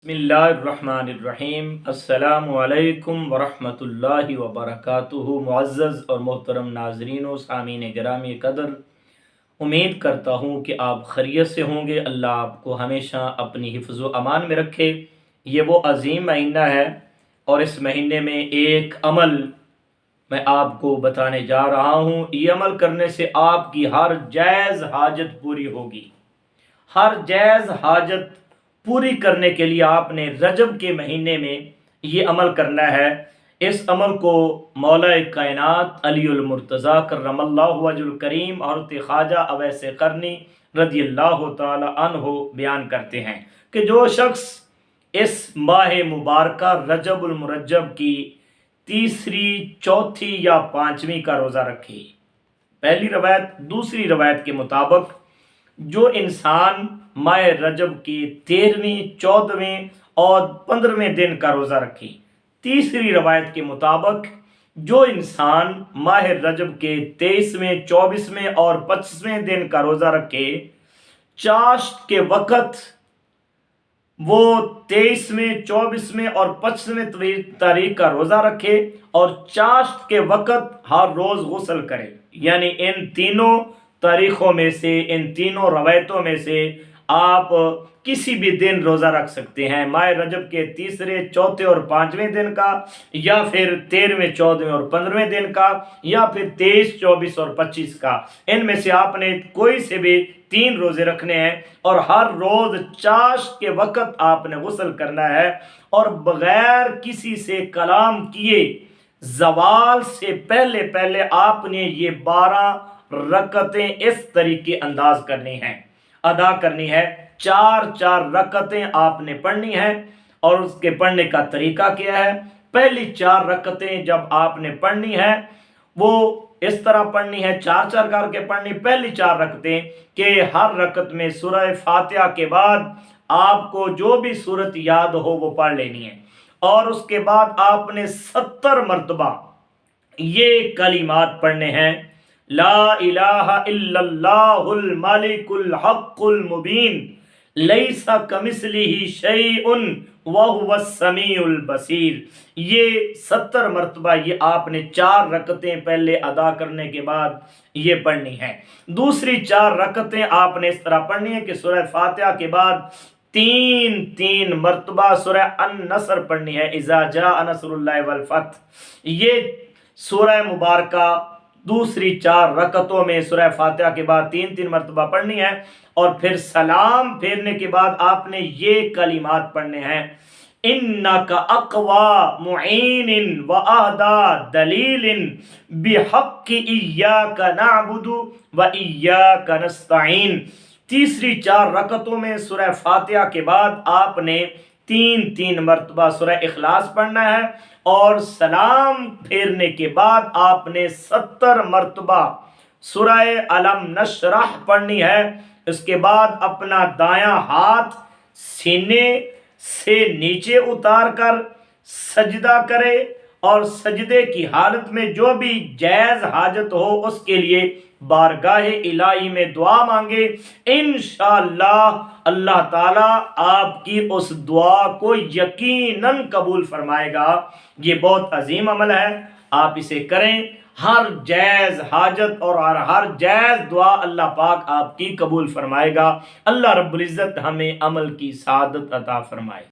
बिस्मिल्लाहिर्रहमानिर्रहीम। अस्सलामु अलैकुम वरहमतुल्लाहि वबरकातुहू। मुअज़्ज़ज़ और मोहतरम नाज़रीन व सामीन गिरामी कदर, उम्मीद करता हूँ कि आप खैरियत से होंगे। अल्लाह आपको हमेशा अपनी हिफ्ज़ व अमान में रखे। ये वो अज़ीम महीना है और इस महीने में एक अमल मैं आपको बताने जा रहा हूँ। ये अमल करने से आपकी हर जायज़ हाजत पूरी होगी। हर जायज़ हाजत पूरी करने के लिए आपने रजब के महीने में ये अमल करना है। इस अमल को मौला कायनात अलीउल मुर्तज़ा करमल्लाहु वजहुल करीम और ख्वाजा अवैस करनी रज़ियल्लाहु ताला अन्हु बयान करते हैं कि जो शख्स इस माह मुबारक रजबुल मुरज्जब की तीसरी, चौथी या पाँचवीं का रोज़ा रखे। पहली रवायत, दूसरी रवायत के मुताबिक जो इंसान माह रजब के 13वें, 14वें और 15वें दिन का रोज़ा रखे। तीसरी रवायत के मुताबिक जो इंसान माह रजब के 23वें, 24वें और 25वें दिन का रोज़ा रखे, चाश्त के वक़्त वो 23वें, 24वें और 25वें तारीख का रोज़ा रखे और चाश्त के वक़्त हर रोज़ गुस्ल करे। यानी इन तीनों तारीख़ों में से, इन तीनों रवायतों में से आप किसी भी दिन रोज़ा रख सकते हैं। माह रजब के तीसरे, चौथे और पाँचवें दिन का, या फिर 13वें, 14वें और 15वें दिन का, या फिर 23, 24 और 25 का। इनमें से आपने कोई से भी 3 रोज़े रखने हैं और हर रोज़ चाश्त के वक़्त आपने गुस्ल करना है और बग़ैर किसी से कलाम किए ज़वाल से पहले पहले आपने ये 12 रकतें इस तरीके अंदाज करनी हैं, अदा करनी है। 4-4 रकतें आपने पढ़नी है और उसके पढ़ने का तरीका क्या है। पहली 4 रकतें जब आपने पढ़नी है वो इस तरह पढ़नी है, 4-4 करके पढ़नी। पहली 4 रकतें के हर रकत में सूरह फातिहा के बाद आपको जो भी सूरत याद हो वो पढ़ लेनी है और उसके बाद आपने 70 मरतबा ये कलिमात पढ़ने हैं। ला इलाहा इल्लल्लाहुल मालिकुल हक़्क़ुल मुबीन लैसा कमिस्लिही शैउन व हुवस समीउल बसीर। ये 70 मरतबा ये आपने 4 रकतें पहले अदा करने के बाद ये पढ़नी है। दूसरी 4 रकतें आपने इस तरह पढ़नी है कि सूरह फातिहा के बाद 3-3 मरतबा सूरह अन-नसर पढ़नी है, इज़ा जाअ नसरुल्लाहि वल फत्ह। ये सूरह मुबारका दूसरी 4 रकतों में सूरह फातिहा के बाद 3-3 मरतबा पढ़नी है और फिर सलाम फेरने के बाद आपने ये कलिमात पढ़ने हैं। इन्नका अक़वा मुईनिन व अहदा दलीलिन बिहक़्क़ि इय्याका नअबुदु व इय्याका नस्तईन। तीसरी 4 रकतों में सूरह फातिहा के बाद आपने 3-3 मरतबा सूरह इखलास पढ़ना है और सलाम फेरने के बाद आपने 70 मरतबा सूरह अलम नशरह पढ़नी है। इसके बाद अपना दायां हाथ सीने से नीचे उतार कर सजदा करे और सजदे की हालत में जो भी जायज़ हाजत हो उसके लिए बारगाह इलाही में दुआ मांगे। इंशाअल्लाह अल्लाह ताला आपकी उस दुआ को यकीनन कबूल फरमाएगा। ये बहुत अजीम अमल है, आप इसे करें। हर जायज़ हाजत और हर जायज़ दुआ अल्लाह पाक आपकी कबूल फरमाएगा। अल्लाह रब्बुल इज़्ज़त हमें अमल की सादत अता फरमाए।